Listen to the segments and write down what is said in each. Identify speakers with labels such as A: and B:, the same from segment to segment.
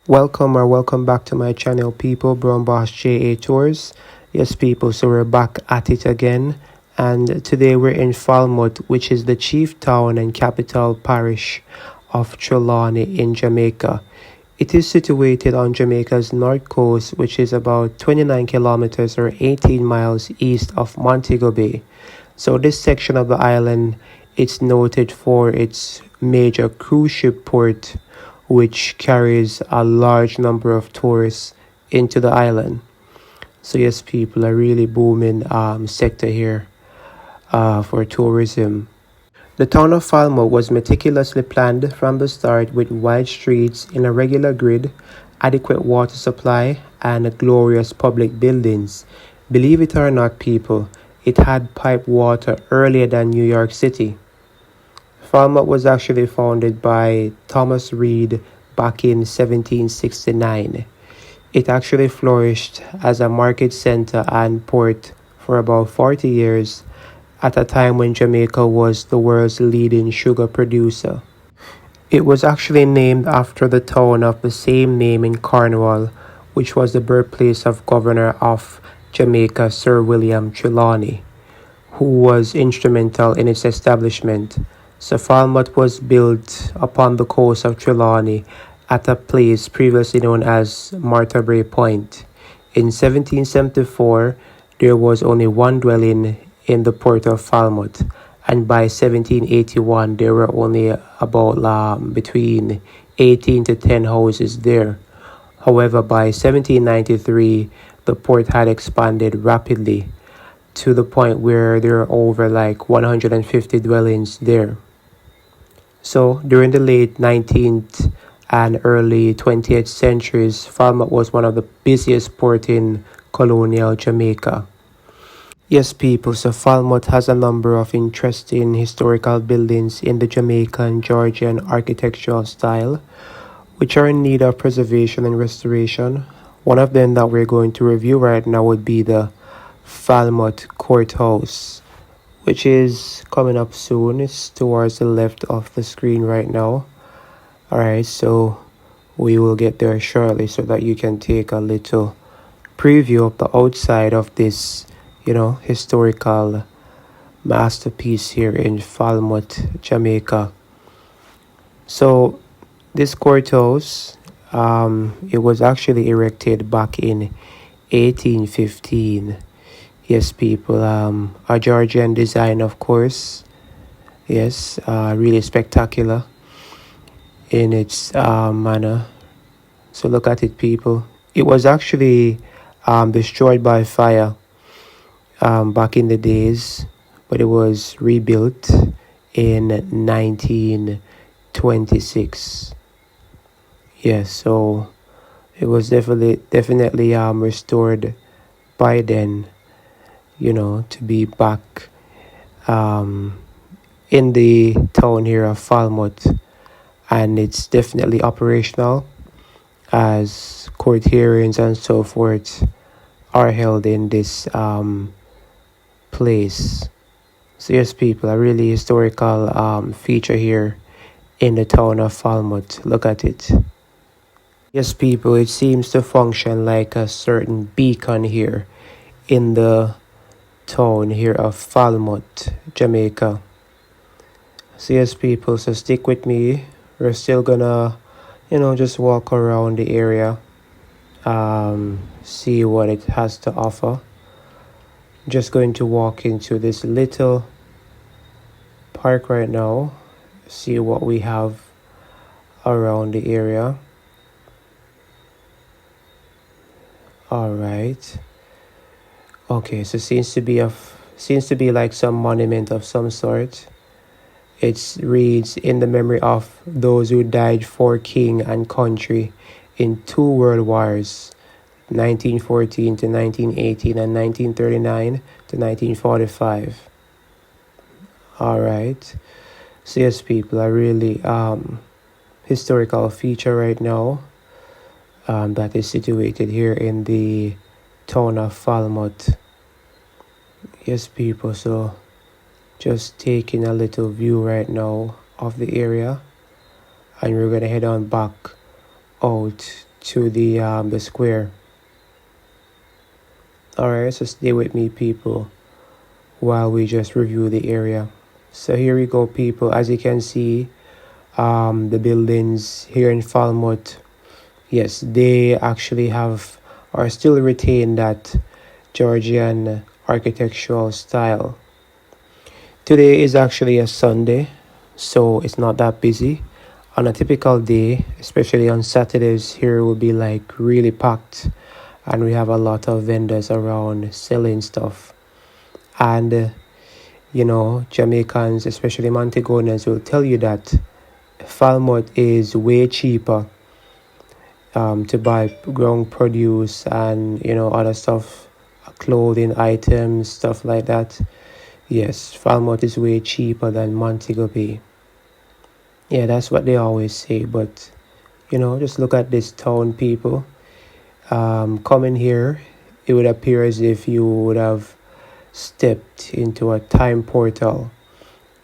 A: Welcome back to my channel, people. Brown Boss JA Tours. Yes, people, so we're back at it again, and today we're in Falmouth, which is the chief town and capital parish of Trelawney in Jamaica. It is situated on Jamaica's north coast, which is about 29 kilometers or 18 miles east of Montego Bay. So this section of the island, it's noted for its major cruise ship port, which carries a large number of tourists into the island. So yes, people, a really booming sector here for tourism. The town of Falmouth was meticulously planned from the start with wide streets in a regular grid, adequate water supply, and glorious public buildings. Believe it or not, people, it had piped water earlier than New York City. Falmouth was actually founded by Thomas Reed back in 1769. It actually flourished as a market center and port for about 40 years at a time when Jamaica was the world's leading sugar producer. It was actually named after the town of the same name in Cornwall, which was the birthplace of Governor of Jamaica, Sir William Trelawney, who was instrumental in its establishment. So Falmouth was built upon the coast of Trelawney at a place previously known as Marthabury Point. In 1774, there was only one dwelling in the port of Falmouth, and by 1781, there were only about between 18 to 10 houses there. However, by 1793, the port had expanded rapidly to the point where there are over 150 dwellings there. So during the late 19th and early 20th centuries, Falmouth was one of the busiest ports in colonial Jamaica. Yes, people, so Falmouth has a number of interesting historical buildings in the Jamaican Georgian architectural style, which are in need of preservation and restoration. One of them that we're going to review right now would be the Falmouth Courthouse, which is coming up soon. It's towards the left of the screen right now. Alright, so we will get there shortly so that you can take a little preview of the outside of this, historical masterpiece here in Falmouth, Jamaica. So this courthouse, it was actually erected back in 1815. Yes, people, a Georgian design, of course. Yes, really spectacular in its manner. So look at it, people. It was actually destroyed by fire back in the days, but it was rebuilt in 1926. Yes, so it was definitely restored by then, to be back in the town here of Falmouth, and it's definitely operational as court hearings and so forth are held in this place. So yes, people, a really historical feature here in the town of Falmouth. Look at it. Yes, people, it seems to function like a certain beacon here in the town here of Falmouth, Jamaica. So yes, people, so stick with me. We're still gonna, just walk around the area, see what it has to offer. Just going to walk into this little park right now, see what we have around the area. All right. Okay, so seems to be like some monument of some sort. It reads, "In the memory of those who died for king and country in 2 world wars, 1914 to 1918 and 1939 to 1945. All right. So yes, people, a really historical feature right now that is situated here in the town of Falmouth. Yes, people, so just taking a little view right now of the area, and we're gonna head on back out to the square. Alright, so stay with me, people, while we just review the area. So here we go, people. As you can see, the buildings here in Falmouth, yes, they actually have or still retain that Georgian architectural style. Today is actually a Sunday, so it's not that busy. On a typical day, especially on Saturdays, here will be like really packed, and we have a lot of vendors around selling stuff. And Jamaicans, especially Montegonians, will tell you that Falmouth is way cheaper to buy ground produce and other stuff, clothing items, stuff like that. Yes, Falmouth is way cheaper than Montego Bay. Yeah, that's what they always say. But just look at this town, people. Coming here, it would appear as if you would have stepped into a time portal.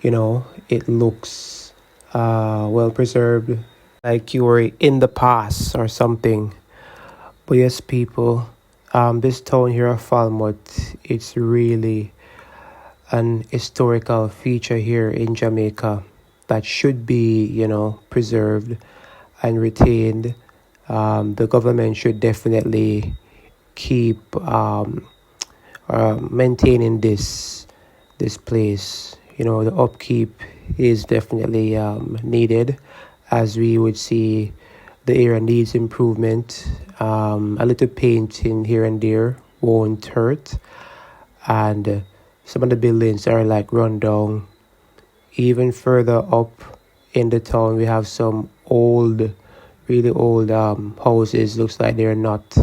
A: It looks well preserved, like you were in the past or something. But yes, people, this town here of Falmouth, it's really an historical feature here in Jamaica that should be, preserved and retained. The government should definitely keep maintaining this place. The upkeep is definitely needed, as we would see the area needs improvement. A little painting here and there won't hurt, and some of the buildings are like run down. Even further up in the town, we have some really old houses. Looks like they're not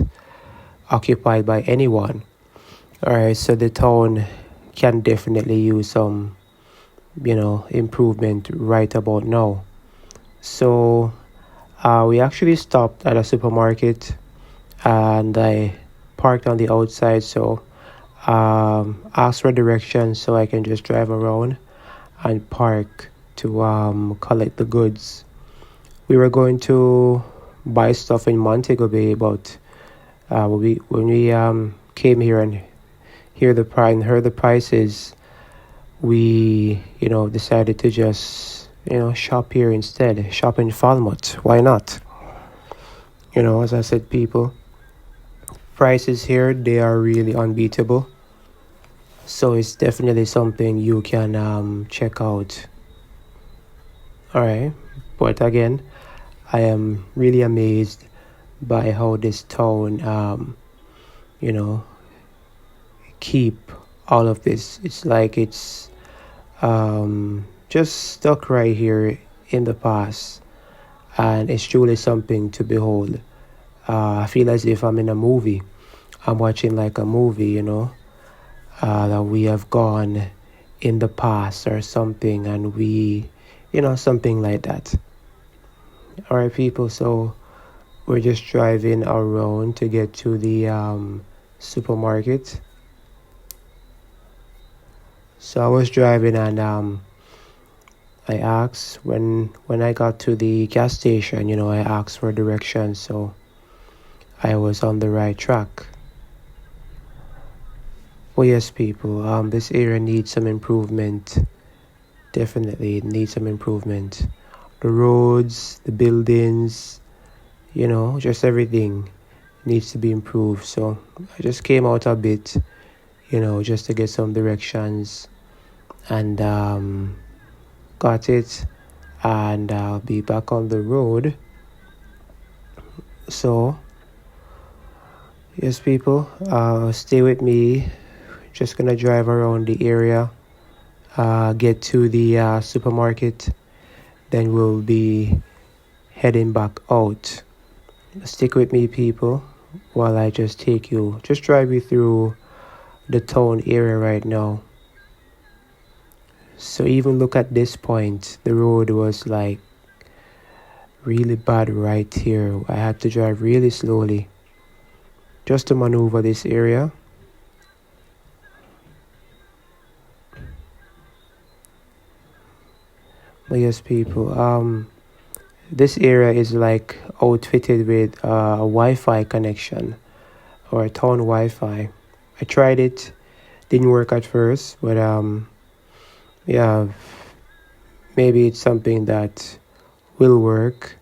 A: occupied by anyone. Alright, so the town can definitely use some, improvement right about now. So we actually stopped at a supermarket, and I parked on the outside. So asked for directions so I can just drive around and park to collect the goods. We were going to buy stuff in Montego Bay, but when we came here and heard the prices, we decided to just shop here instead. Shop in Falmouth. Why not? As I said, people, prices here, they are really unbeatable. So it's definitely something you can check out. Alright, but again, I am really amazed by how this town keep all of this. It's like it's just stuck right here in the past, and it's truly something to behold. I feel as if I'm in a movie. I'm watching like a movie, that we have gone in the past or something, and we, something like that. All right, people, so we're just driving around to get to the supermarket. So I was driving, and I asked when I got to the gas station, I asked for directions, so I was on the right track. Well, yes, people, this area needs some improvement. Definitely it needs some improvement. The roads, the buildings, just everything needs to be improved. So I just came out a bit, just to get some directions, and got it, and I'll be back on the road. So yes, people, stay with me. Just gonna drive around the area, get to the supermarket, then we'll be heading back out. Stick with me, people, while I just drive you through the town area right now. So even look at this point, the road was like really bad right here. I had to drive really slowly just to maneuver this area. But yes, people, This area is like outfitted with a Wi-Fi connection or a town Wi-Fi. I tried it, didn't work at first, but yeah, maybe it's something that will work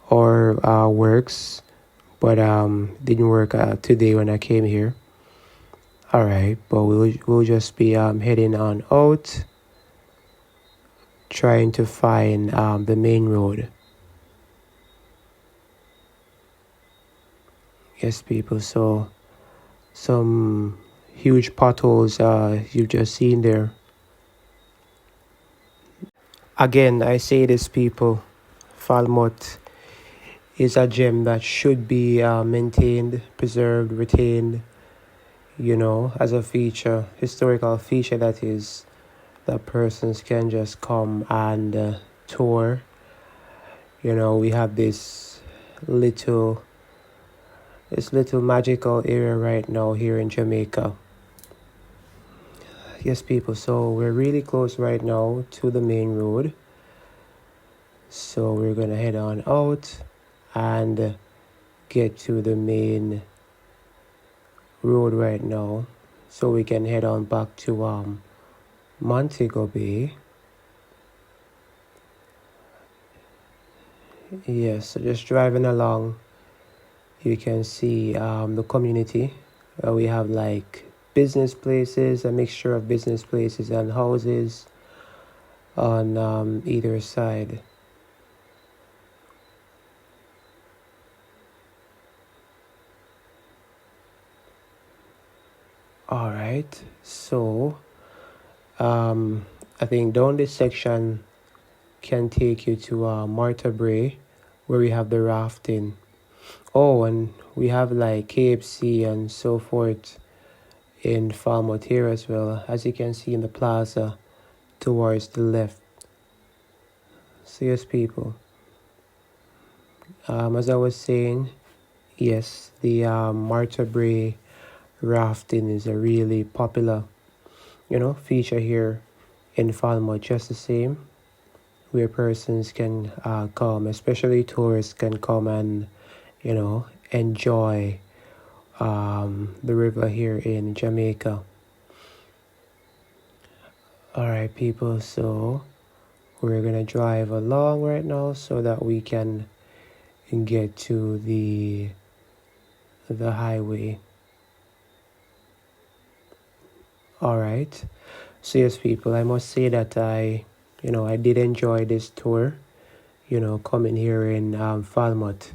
A: or works, but didn't work today when I came here. All right, but we'll just be heading on out, trying to find the main road. Yes, people. So some huge potholes you've just seen there. Again, I say this, people. Falmouth is a gem that should be maintained, preserved, retained, as a feature, historical feature that is, that persons can just come and tour. We have little this little magical area right now here in Jamaica. Yes, people, so we're really close right now to the main road. So we're gonna head on out and get to the main road right now, so we can head on back to Montego Bay. Yes, so just driving along, you can see the community. We have like business places, a mixture of business places and houses on either side. All right, so I think down this section can take you to Martha Bray, where we have the rafting. Oh, and we have like KFC and so forth in Falmouth here as well, as you can see in the plaza towards the left. So yes, people. As I was saying, yes, the Martha Bray rafting is a really popular, feature here in Falmouth. Just the same, where persons can come, especially tourists, can come and enjoy the river here in Jamaica. All right, people. So we're gonna drive along right now so that we can get to the highway. All right. So yes, people, I must say that I did enjoy this tour, coming here in Falmouth.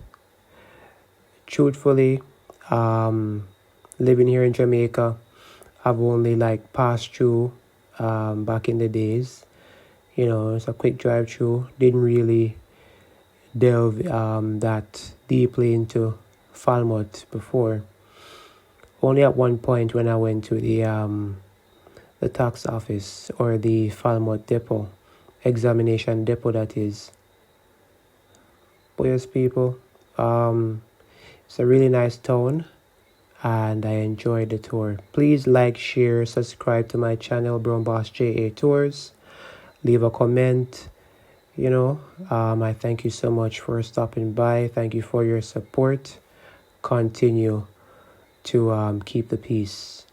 A: Truthfully, living here in Jamaica, I've only like passed through back in the days. It's a quick drive through. Didn't really delve that deeply into Falmouth before. Only at one point when I went to the tax office, or the Falmouth depot, examination depot that is. But yes, people, it's a really nice town and I enjoyed the tour. Please like, share, subscribe to my channel, Brown Boss JA Tours. Leave a comment. I thank you so much for stopping by. Thank you for your support. Continue to keep the peace.